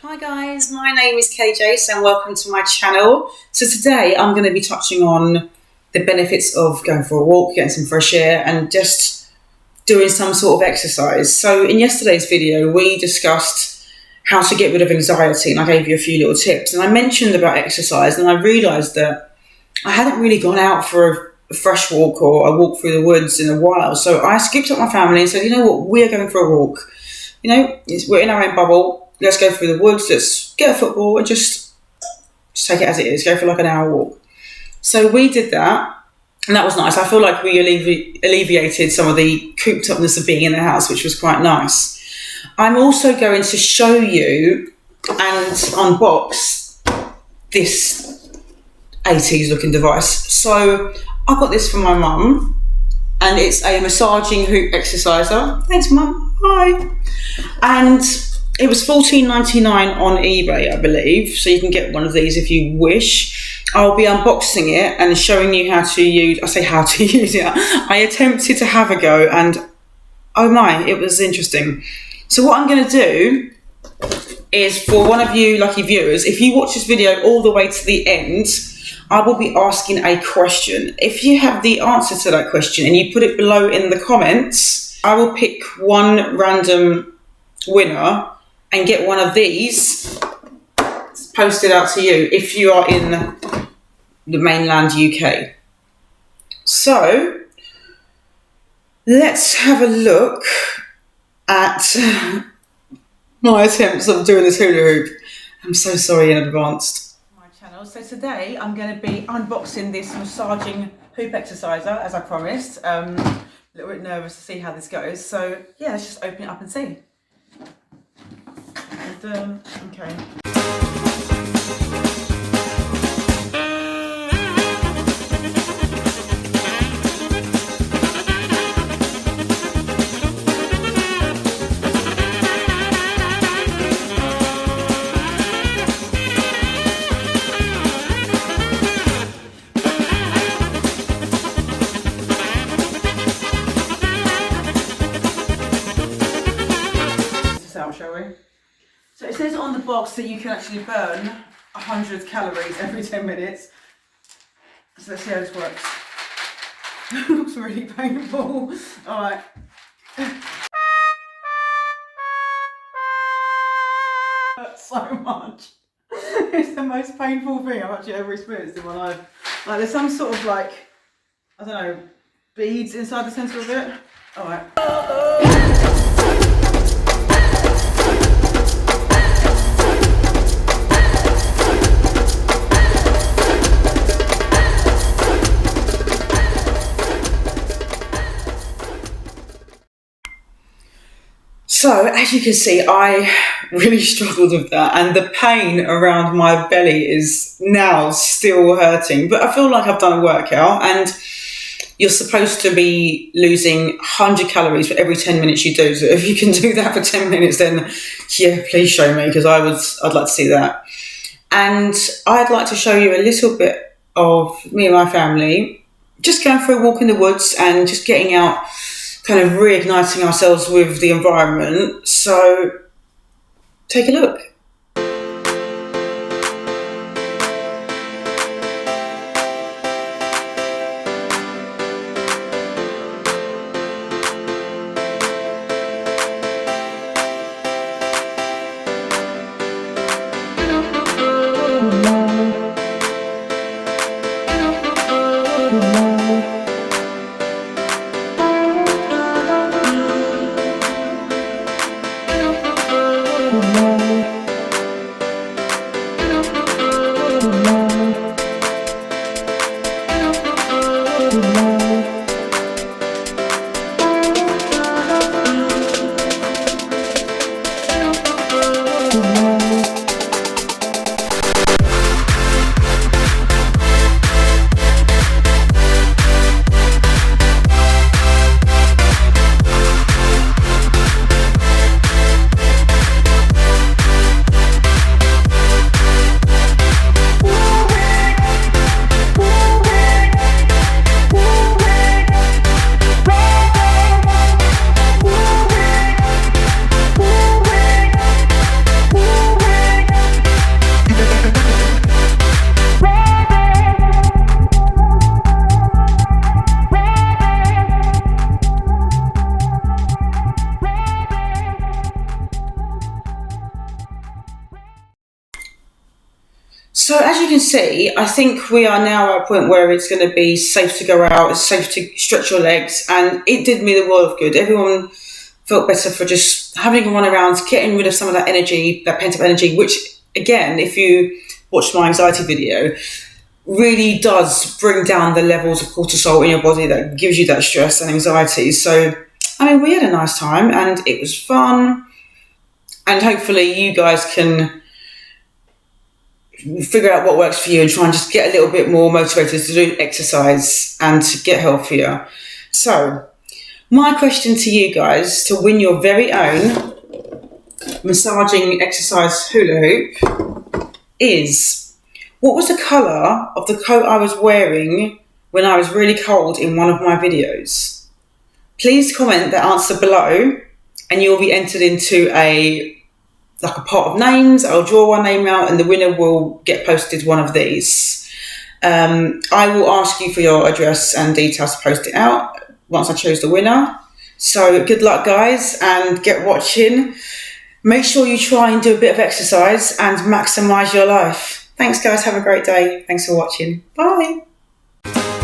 Hi guys, my name is Kelly-Jace and welcome to my channel. So today I'm going to be touching on the benefits of going for a walk, getting some fresh air and just doing some sort of exercise. So in yesterday's video we discussed how to get rid of anxiety and I gave you a few little tips, and I mentioned about exercise and I realised that I hadn't really gone out for a fresh walk or a walk through the woods in a while. So I skipped up my family and said, you know what, we're going for a walk. You know, we're in our own bubble. Let's go through the woods, let's get a football and just take it as it is, go for like an hour walk. So we did that and that was nice. I feel like we alleviated some of the cooped upness of being in the house, which was quite nice. I'm also going to show you and unbox this 80s looking device. So I got this from my mum and it's a massaging hoop exerciser. Thanks mum, hi. And it was $14.99 on eBay, I believe, so you can get one of these if you wish. I'll be unboxing it and showing you how to use, I say how to use it. I attempted to have a go and oh my, it was interesting. So what I'm going to do is, for one of you lucky viewers, if you watch this video all the way to the end, I will be asking a question. If you have the answer to that question and you put it below in the comments, I will pick one random winner and get one of these posted out to you if you are in the mainland UK. So let's have a look at my attempts of doing this hula hoop. I'm so sorry in advance. My channel. So today I'm going to be unboxing this massaging hoop exerciser as I promised. A little bit nervous to see how this goes. So yeah, let's just open it up and see. Okay. This out, shall we? So it says on the box that you can actually burn 100 calories every 10 minutes. So let's see how this works. It looks really painful. Alright. Hurts so much. It's the most painful thing I've actually ever experienced in my life. Like there's some sort of like, I don't know, beads inside the centre of it. Alright. So, as you can see, I really struggled with that, and the pain around my belly is now still hurting, but I feel like I've done a workout, and you're supposed to be losing 100 calories for every 10 minutes you do, so if you can do that for 10 minutes, then yeah, please show me, because I'd like to see that. And I'd like to show you a little bit of me and my family, just going for a walk in the woods and just getting out, kind of reigniting ourselves with the environment. So take a look. So as you can see, I think we are now at a point where it's going to be safe to go out, it's safe to stretch your legs, and it did me the world of good. Everyone felt better for just having a run around, getting rid of some of that energy, that pent-up energy, which, again, if you watch my anxiety video, really does bring down the levels of cortisol in your body that gives you that stress and anxiety. So, I mean, we had a nice time and it was fun, and hopefully you guys can figure out what works for you and try and just get a little bit more motivated to do exercise and to get healthier. So, my question to you guys, to win your very own massaging exercise hula hoop, is what was the colour of the coat I was wearing when I was really cold in one of my videos? Please comment the answer below and you'll be entered into a pot of names. I'll draw one name out and the winner will get posted one of these. I will ask you for your address and details to post it out once I choose the winner. So good luck, guys, and get watching. Make sure you try and do a bit of exercise and maximise your life. Thanks, guys. Have a great day. Thanks for watching. Bye.